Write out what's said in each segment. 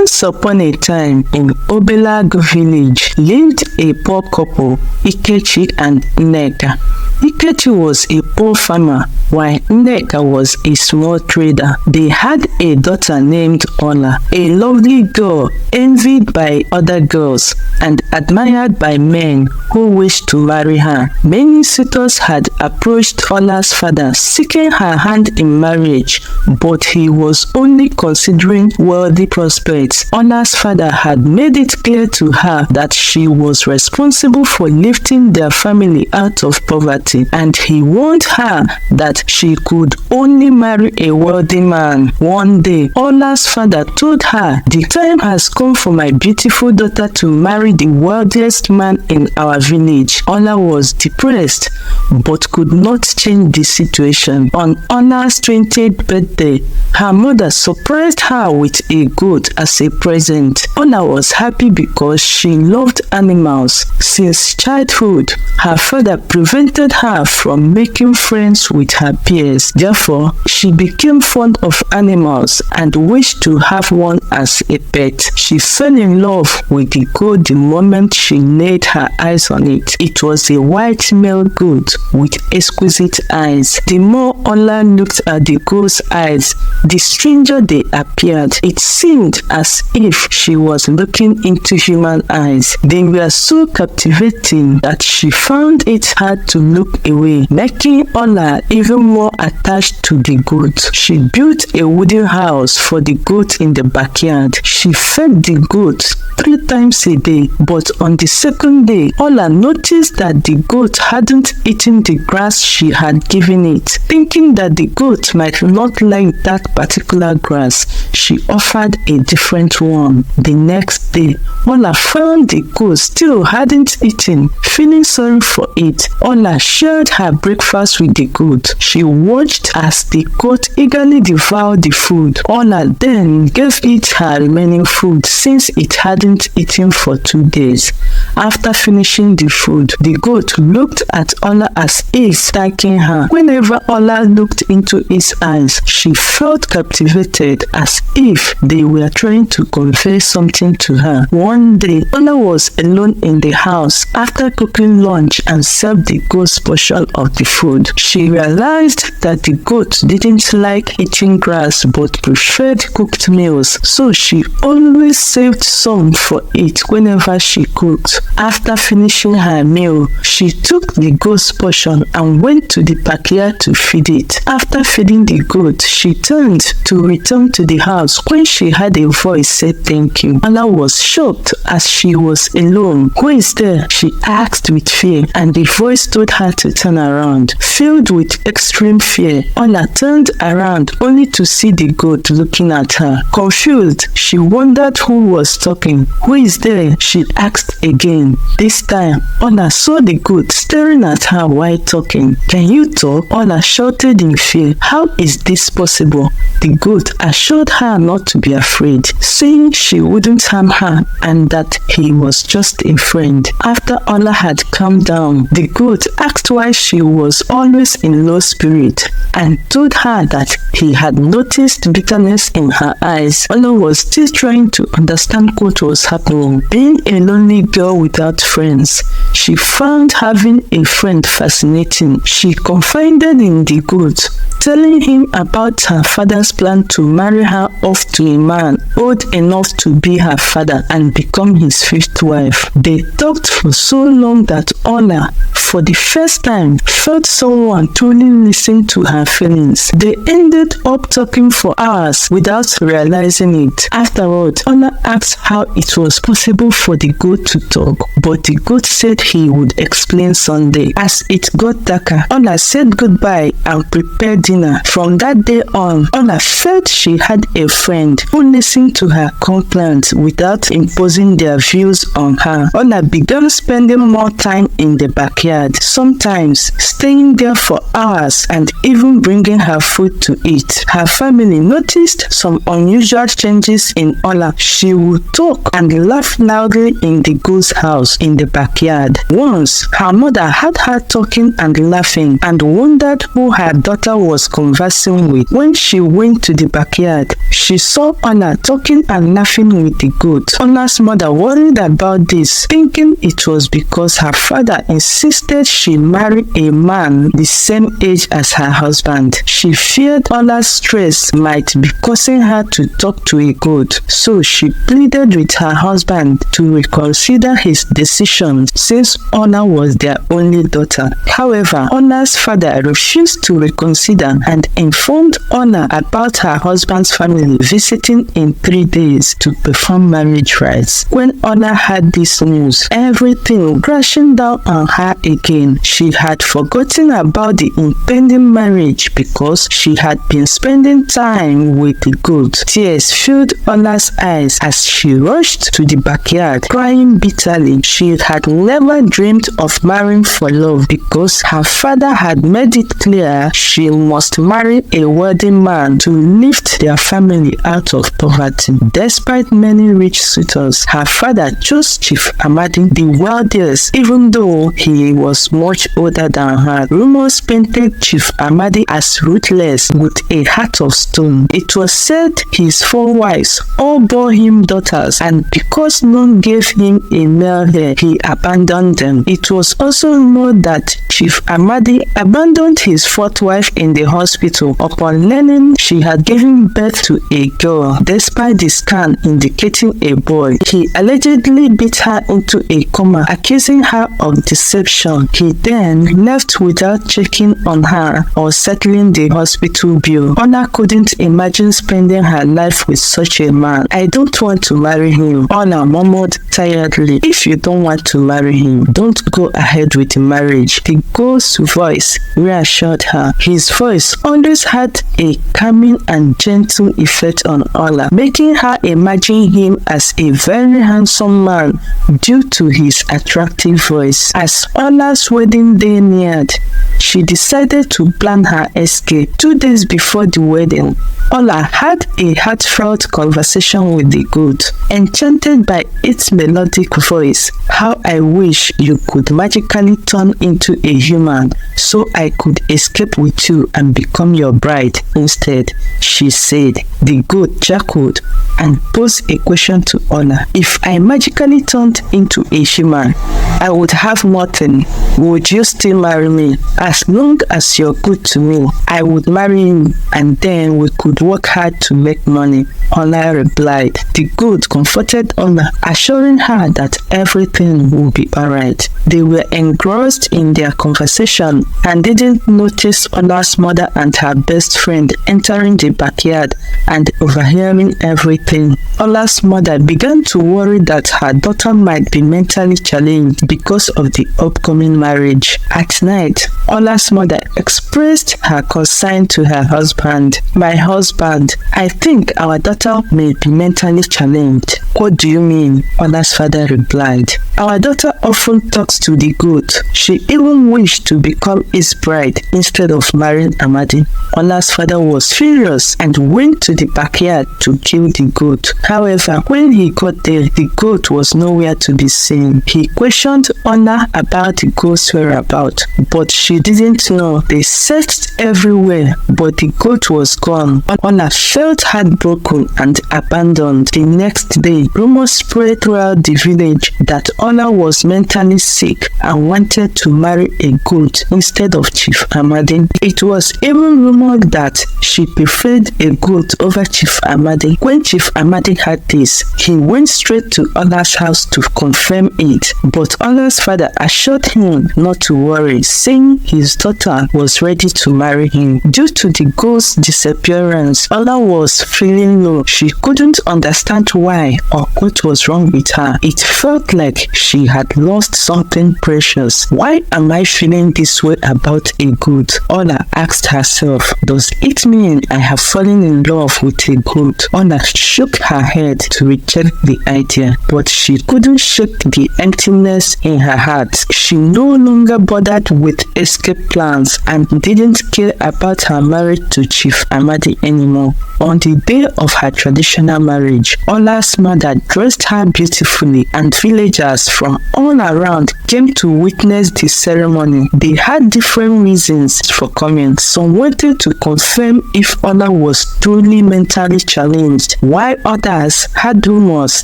Once upon a time, in Obelag village, lived a poor couple, Ikechi and Nneka. Ikechi was a poor farmer, while Nneka was a small trader. They had a daughter named Ola, a lovely girl envied by other girls and admired by men who wished to marry her. Many suitors had approached Ola's father seeking her hand in marriage, but he was only considering worldly prospects. Ola's father had made it clear to her that she was responsible for lifting their family out of poverty, and he warned her that she could only marry a wealthy man. One day, Ola's father told her, "The time has come for my beautiful daughter to marry the wealthiest man in our village." Ola was depressed, but could not change the situation. On Ola's 20th birthday, her mother surprised her with a goat as a present. Ola was happy because she loved animals. Since childhood, her father prevented her from making friends with her peers. Therefore, she became fond of animals and wished to have one as a pet. She fell in love with the goat the moment she laid her eyes on it. It was a white male goat with exquisite eyes. The more Ola looked at the goat's eyes, the stranger they appeared. It seemed as if she was looking into human eyes. They were so captivating that she found it hard to look away, making Ola even more attached to the goat. She built a wooden house for the goat in the backyard. She fed the goat 3 times a day, but on the second day, Ola noticed that the goat hadn't eaten the grass she had given it. Thinking that the goat might not like that particular grass, she offered a different one. The next day, Ola found the goat still hadn't eaten. Feeling sorry for it, Ola shared her breakfast with the goat. She watched as the goat eagerly devoured the food. Ola then gave it her remaining food since it hadn't eaten for 2 days. After finishing the food, the goat looked at Ola as if thanking her. Whenever Ola looked into its eyes, she felt captivated as if they were trying to convey something to her. One day, Ola was alone in the house after cooking lunch and served the goat's portion of the food. She realized that the goat didn't like eating grass but preferred cooked meals, so she always saved some for it whenever she cooked. After finishing her meal, she took the goat's portion and went to the backyard to feed it. After feeding the goat, she turned to return to the house when she heard a voice say thank you. Ola was shocked as she was alone. "Who is there?" she asked with fear, and the voice told her to turn around. Filled with extreme fear, Ola turned around only to see the goat looking at her. Confused, she wondered who was talking. "Who is there?" she asked again. This time, Ola saw the goat staring at her while talking. "Can you talk?" Ola shouted in fear. "How is this possible?" The goat assured her not to be afraid, saying she wouldn't harm her and that he was just a friend. After Ola had calmed down, the goat asked why she was always in low spirit and told her that he had noticed bitterness in her eyes. Ola was still trying to understand what was happening. Being a lonely girl without friends, she found having a friend fascinating. She confided in the goat, telling him about her father's plan to marry her off to a man old enough to be her father and become his 5th wife. They talked for so long that Ola, for the first time, felt someone truly listen to her feelings. They ended up talking for hours without realizing it. Afterward, Ola asked how it was possible for the goat to talk, but the goat said he would explain Sunday. As it got darker, Ola said goodbye and prepared dinner. From that day on, Ola felt she had a friend who listened to her complaints without imposing their views on her. Ola began spending more time in the backyard, sometimes staying there for hours and even bringing her food to eat. Her family noticed some unusual changes in Ola. She would talk and laugh loudly in the goat's house in the backyard. Once, her mother had her talking and laughing and wondered who her daughter was was conversing with. When she went to the backyard, she saw Ola talking and laughing with the goat. Ola's mother worried about this, thinking it was because her father insisted she marry a man the same age as her husband. She feared Ola's stress might be causing her to talk to a goat, so she pleaded with her husband to reconsider his decision since Ola was their only daughter. However, Ola's father refused to reconsider and informed Ola about her husband's family visiting in 3 days to perform marriage rites. When Ola heard this news, everything crashing down on her again. She had forgotten about the impending marriage because she had been spending time with the goat. Tears filled Ola's eyes as she rushed to the backyard, crying bitterly. She had never dreamed of marrying for love because her father had made it clear she must marry a wealthy man to lift their family out of poverty. Despite many rich suitors, her father chose Chief Amadi, the wealthiest, even though he was much older than her. Rumors painted Chief Amadi as ruthless with a heart of stone. It was said his 4 wives all bore him daughters, and because none gave him a male heir, he abandoned them. It was also rumored that Chief Amadi abandoned his 4th wife in the hospital upon learning she had given birth to a girl, despite the scan indicating a boy. He allegedly beat her into a coma, accusing her of deception. He then left without checking on her or settling the hospital bill. Ola couldn't imagine spending her life with such a man. "I don't want to marry him," Ola murmured tiredly. "If you don't want to marry him, don't go ahead with the marriage." The ghost's voice reassured her. His voice always had a calming and gentle effect on Ola, making her imagine him as a very handsome man due to his attractive voice. As Ola's wedding day neared, she decided to plan her escape. 2 days before the wedding, Ola had a heartfelt conversation with the goat. Enchanted by its melodic voice, "How I wish you could magically turn into a human so I could escape with you and become your bride instead," she said. The goat chuckled and posed a question to Ola. "If I magically turned into a human, I would have nothing. Would you still marry me? As long as you're good to me, I would marry you, and then we could work hard to make money," Ola replied. The goat comforted Ola, assuring her that everything would be alright. They were engrossed in their conversation and didn't notice Ola's mother and her best friend entering the backyard and overhearing everything. Ola's mother began to worry that her daughter might be mentally challenged because of the upcoming marriage. At night, Ola's mother expressed her concern to her husband. "My husband, I think our daughter may be mentally challenged." "What do you mean?" Ola's father replied. "Our daughter often talks to the goat. She even wished to become his bride instead of marrying Amadi." Ola's father was furious and went to the backyard to kill the goat. However, when he got there, the goat was nowhere to be seen. He questioned Ola about the goat's whereabouts, but she didn't know. They searched everywhere, but the goat was gone. Ola felt heartbroken and abandoned. The next day, rumors spread throughout the village that Ola was mentally sick and wanted to marry a goat instead of Chief Amadi. It was even rumored that she preferred a goat over Chief Amadi. When Chief Amadi heard this, he went straight to Ola's house to confirm it, but Ola's father assured him not to worry, saying his daughter was ready to marry him. Due to the goat's disappearance, Ola was feeling low. She couldn't understand why or what was wrong with her. It felt like she had lost something precious. "Why am I feeling this way about a goat?" Ola asked herself. "Does it mean I have fallen in love with a goat?" Ola shook her head to reject the idea, but she couldn't shake the emptiness in her heart. She no longer bothered with escaping plans and didn't care about her marriage to Chief Amadi anymore. On the day of her traditional marriage, Ola's mother dressed her beautifully and villagers from all around came to witness the ceremony. They had different reasons for coming. Some wanted to confirm if Ola was truly mentally challenged, while others had rumors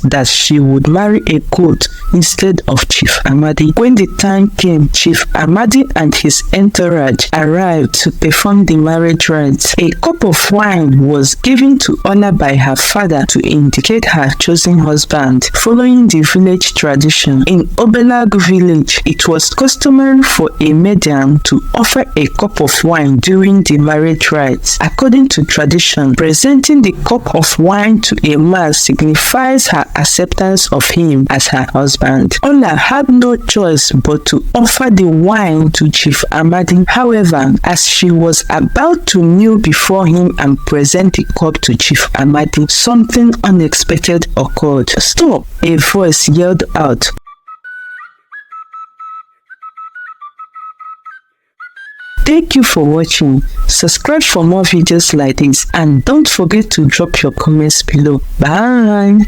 that she would marry a goat instead of Chief Amadi. When the time came, Chief Amadi and his entourage arrived to perform the marriage rites. A cup of wine was given to Ola by her father to indicate her chosen husband. Following the village tradition, in Obelag village, it was customary for a medium to offer a cup of wine during the marriage rites. According to tradition, presenting the cup of wine to a man signifies her acceptance of him as her husband. Ola had no choice but to offer the wine to Chief Amadi. However, as she was about to kneel before him and present the cup to Chief Amadi, something unexpected occurred. "Stop!" a voice yelled out. Thank you for watching. Subscribe for more videos like this and don't forget to drop your comments below. Bye!